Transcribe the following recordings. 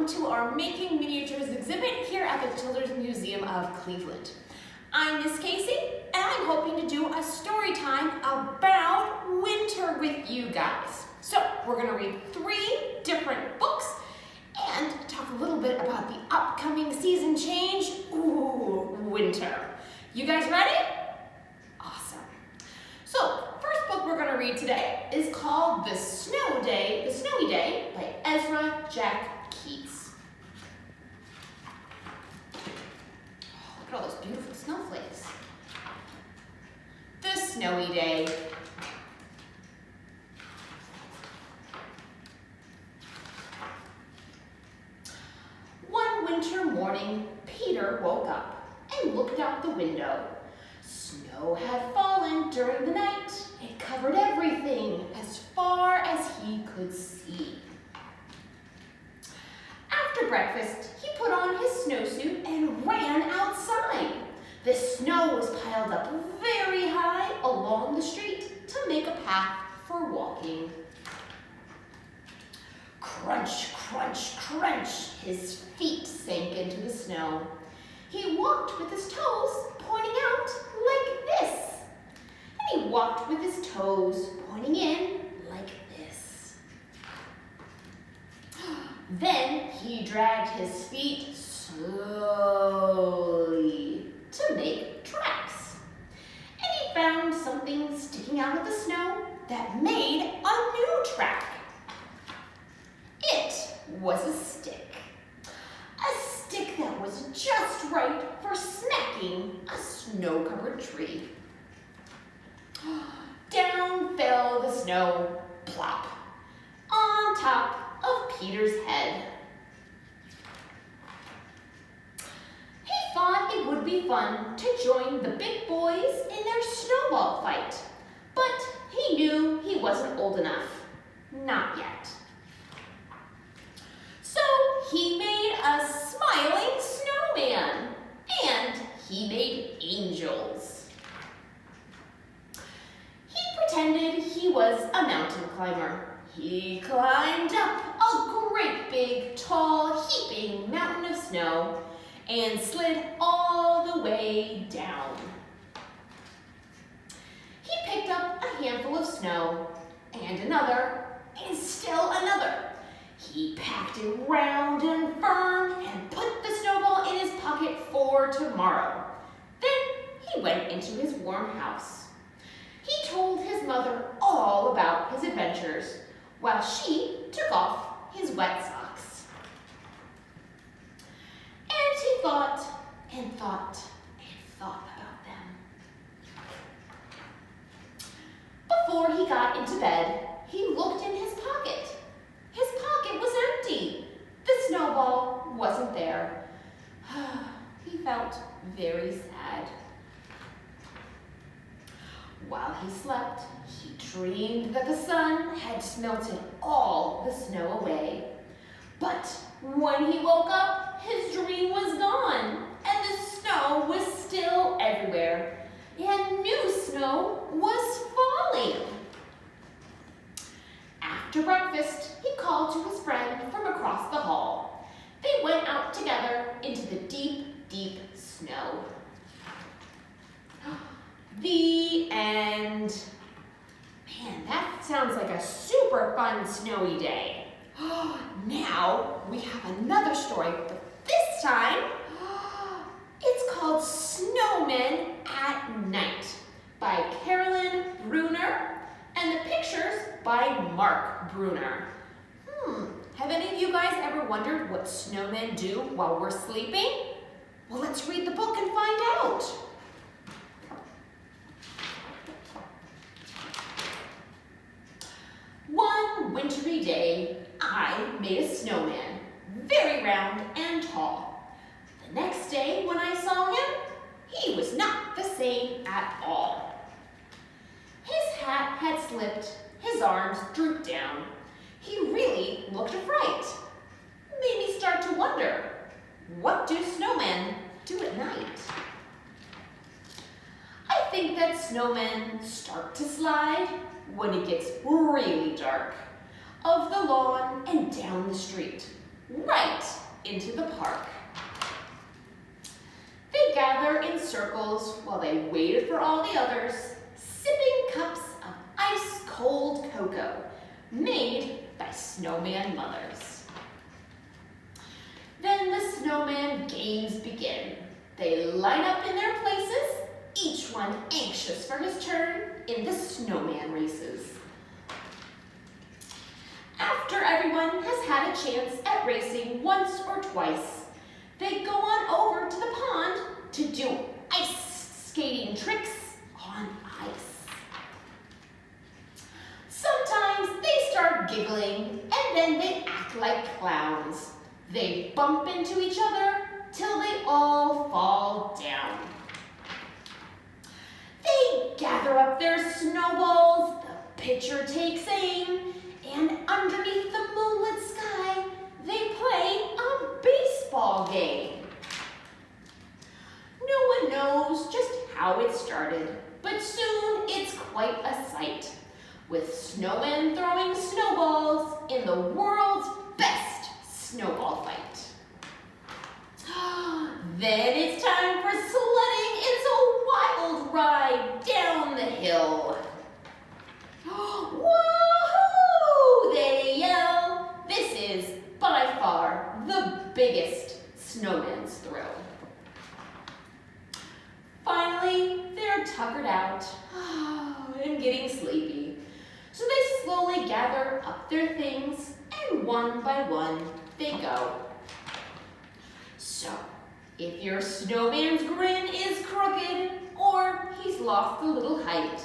to our Making Miniatures exhibit here at the Children's Museum of Cleveland. I'm Miss Kasey, and I'm hoping to do a story time about winter with you guys. So we're going to read 3 different books and talk a little bit about the upcoming season change. Ooh, winter. You guys ready? Awesome. So first book we're going to read today is called The Snowy Day by Ezra Jack Keats. Oh, look at all those beautiful snowflakes. The Snowy Day. One winter morning, Peter woke up and looked out the window. Snow had fallen during the night. It covered everything as far as he could see. After breakfast, he put on his snowsuit and ran outside. The snow was piled up very high along the street to make a path for walking. Crunch, crunch, crunch, his feet sank into the snow. He walked with his toes pointing out like this. And he walked with his toes pointing in like this. Then he dragged his feet slowly to make tracks. And he found something sticking out of the snow that made a new track. It was a stick. A stick that was just right for smacking a snow-covered tree. Down fell the snow, plop, on top of Peter's head. He thought it would be fun to join the big boys in their snowball fight, but he knew he wasn't old enough. Not yet. So he made a smiling snowman, and he made angels. He pretended he was a mountain climber. He climbed up a great big, tall, heaping mountain of snow and slid all the way down. He picked up a handful of snow and another and still another. He packed it round and firm and put the snowball in his pocket for tomorrow. Then he went into his warm house. He told his mother all about his adventures while she took off his wet socks. And he thought and thought and thought about them. Before he got into bed, he looked in his pocket. His pocket was empty. The snowball wasn't there. He felt very sad. While he slept, he dreamed that the sun had melted all the snow away. But when he woke up, his dream was gone, and the snow was still everywhere, and new snow was falling. After breakfast, he called to his friend from across the hall. They went out together into the deep, deep snow. The end. Man, that sounds like a super fun snowy day. Now we have another story, but this time it's called Snowmen at Night by Caralyn Buehner, and the pictures by Mark Buehner. Have any of you guys ever wondered what snowmen do while we're sleeping? Well, let's read the book and find out. One wintry day, I made a snowman, very round and tall. The next day when I saw him, he was not the same at all. His hat had slipped, his arms drooped down. He really looked a fright. Made me start to wonder, what do snowmen do at night? I think that snowmen start to slide when it gets really dark, of the lawn and down the street. right into the park. They gather in circles while they waited for all the others, sipping cups of ice-cold cocoa made by snowman mothers. Then the snowman games begin. They line up in their places, each one anxious for his turn in the snowman races. After everyone has had a chance at racing once or twice, they go on over to the pond to do ice skating tricks on ice. Sometimes they start giggling and then they act like clowns. They bump into each other till they all fall down. They gather up their snowballs, the pitcher takes aim, and underneath the moonlit sky, they play a baseball game. No one knows just how it started, but soon it's quite a sight, with snowmen throwing snowballs in the world's best snowball fight. Then it's time for sledding. It's a wild ride down the hill. Woohoo! They yell. This is by far the biggest snowman's thrill. Finally, they're tuckered out and getting sleepy. So they slowly gather up their things and one by one they go. So, if your snowman's grin is crooked or he's lost a little height,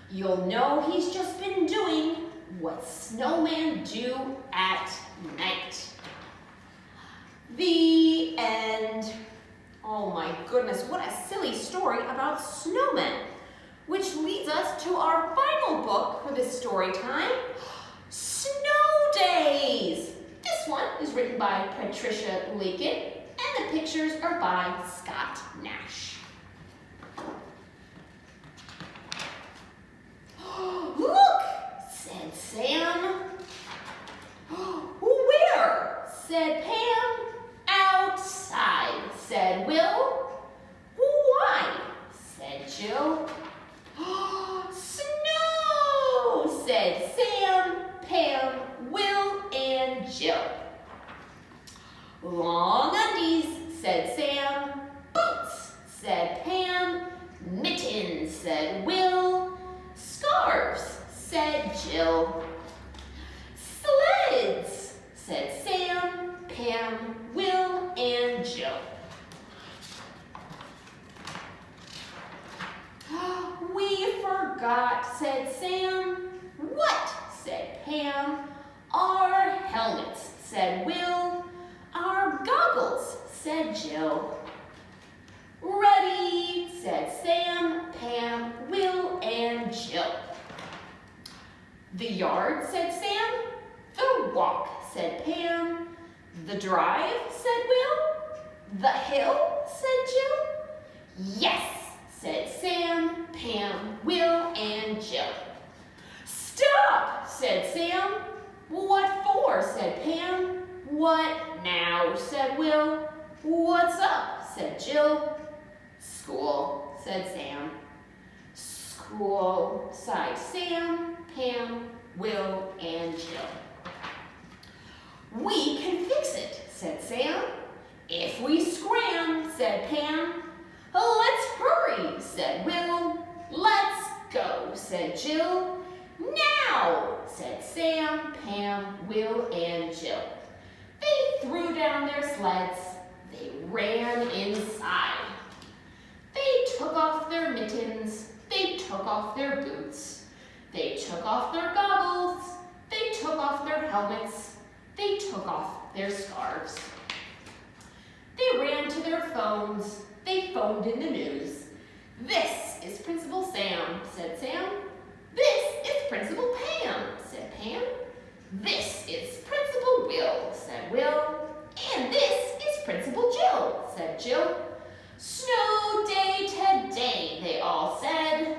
you'll know he's just been doing what snowmen do at night. The end. Oh my goodness, what a silly story about snowmen, which leads us to our final book for this story time, Snow Days. This one is written by Patricia, Lakin, and the pictures are by Scott Nash. Look, said Sam. Where? Said Pam. Outside, said Will. Why? Said Jill. Snow, said Sam, Pam, Will, and Jill. Long undies, said Sam. Boots, said Pam. Mittens, said Will. Scarves, said Jill. Sleds, said Sam, Pam, Will, and Jill. We forgot, said Sam. What? Said Pam. Our helmets, said Will. Our goggles, said Jill. Ready, said Sam, Pam, Will, and Jill. The yard, said Sam. The walk, said Pam. The drive, said Will. The hill, said Jill. Yes, said Sam, Pam, Will, and Jill. Stop, said Sam. What for, said Pam. What now, said Will. What's up, said Jill. School, said Sam. School, sighed Sam, Pam, Will, and Jill. We can fix it, said Sam. If we scram, said Pam. Let's hurry, said Will. Let's go, said Jill. Now, said Sam, Pam, Will, and Jill. They threw down their sleds. They ran inside. They took off their mittens. They took off their boots. They took off their goggles. They took off their helmets. They took off their scarves. They ran to their phones. They phoned in the news. This is Principal Sam, said Sam. This is Principal Pam, said Pam. This is Principal Will, said Will. And this is Principal Jill, said Jill. Snow day today, they all said.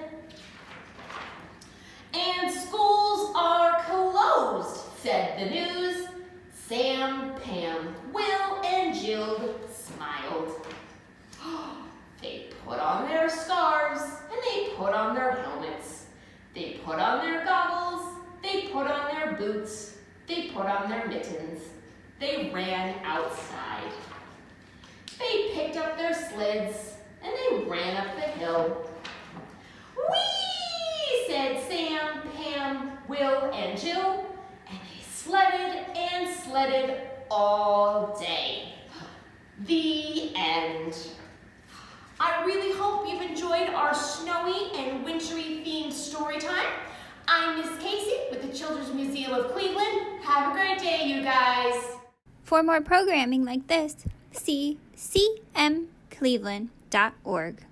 And schools are closed, said the news. Sam, Pam, Will, and Jill smiled. They put on their scarves, and they put on their helmets. They put on their goggles, they put on their boots, they put on their mittens. They ran outside. They picked up their sleds, and they ran up the hill. Whee! Said Sam, Pam, Will, and Jill, and they sledded all day. The end. I really hope you've enjoyed our snowy and wintry themed story time. I'm Miss Kasey with the Children's Museum of Cleveland. Have a great day, you guys. For more programming like this, see cmcleveland.org.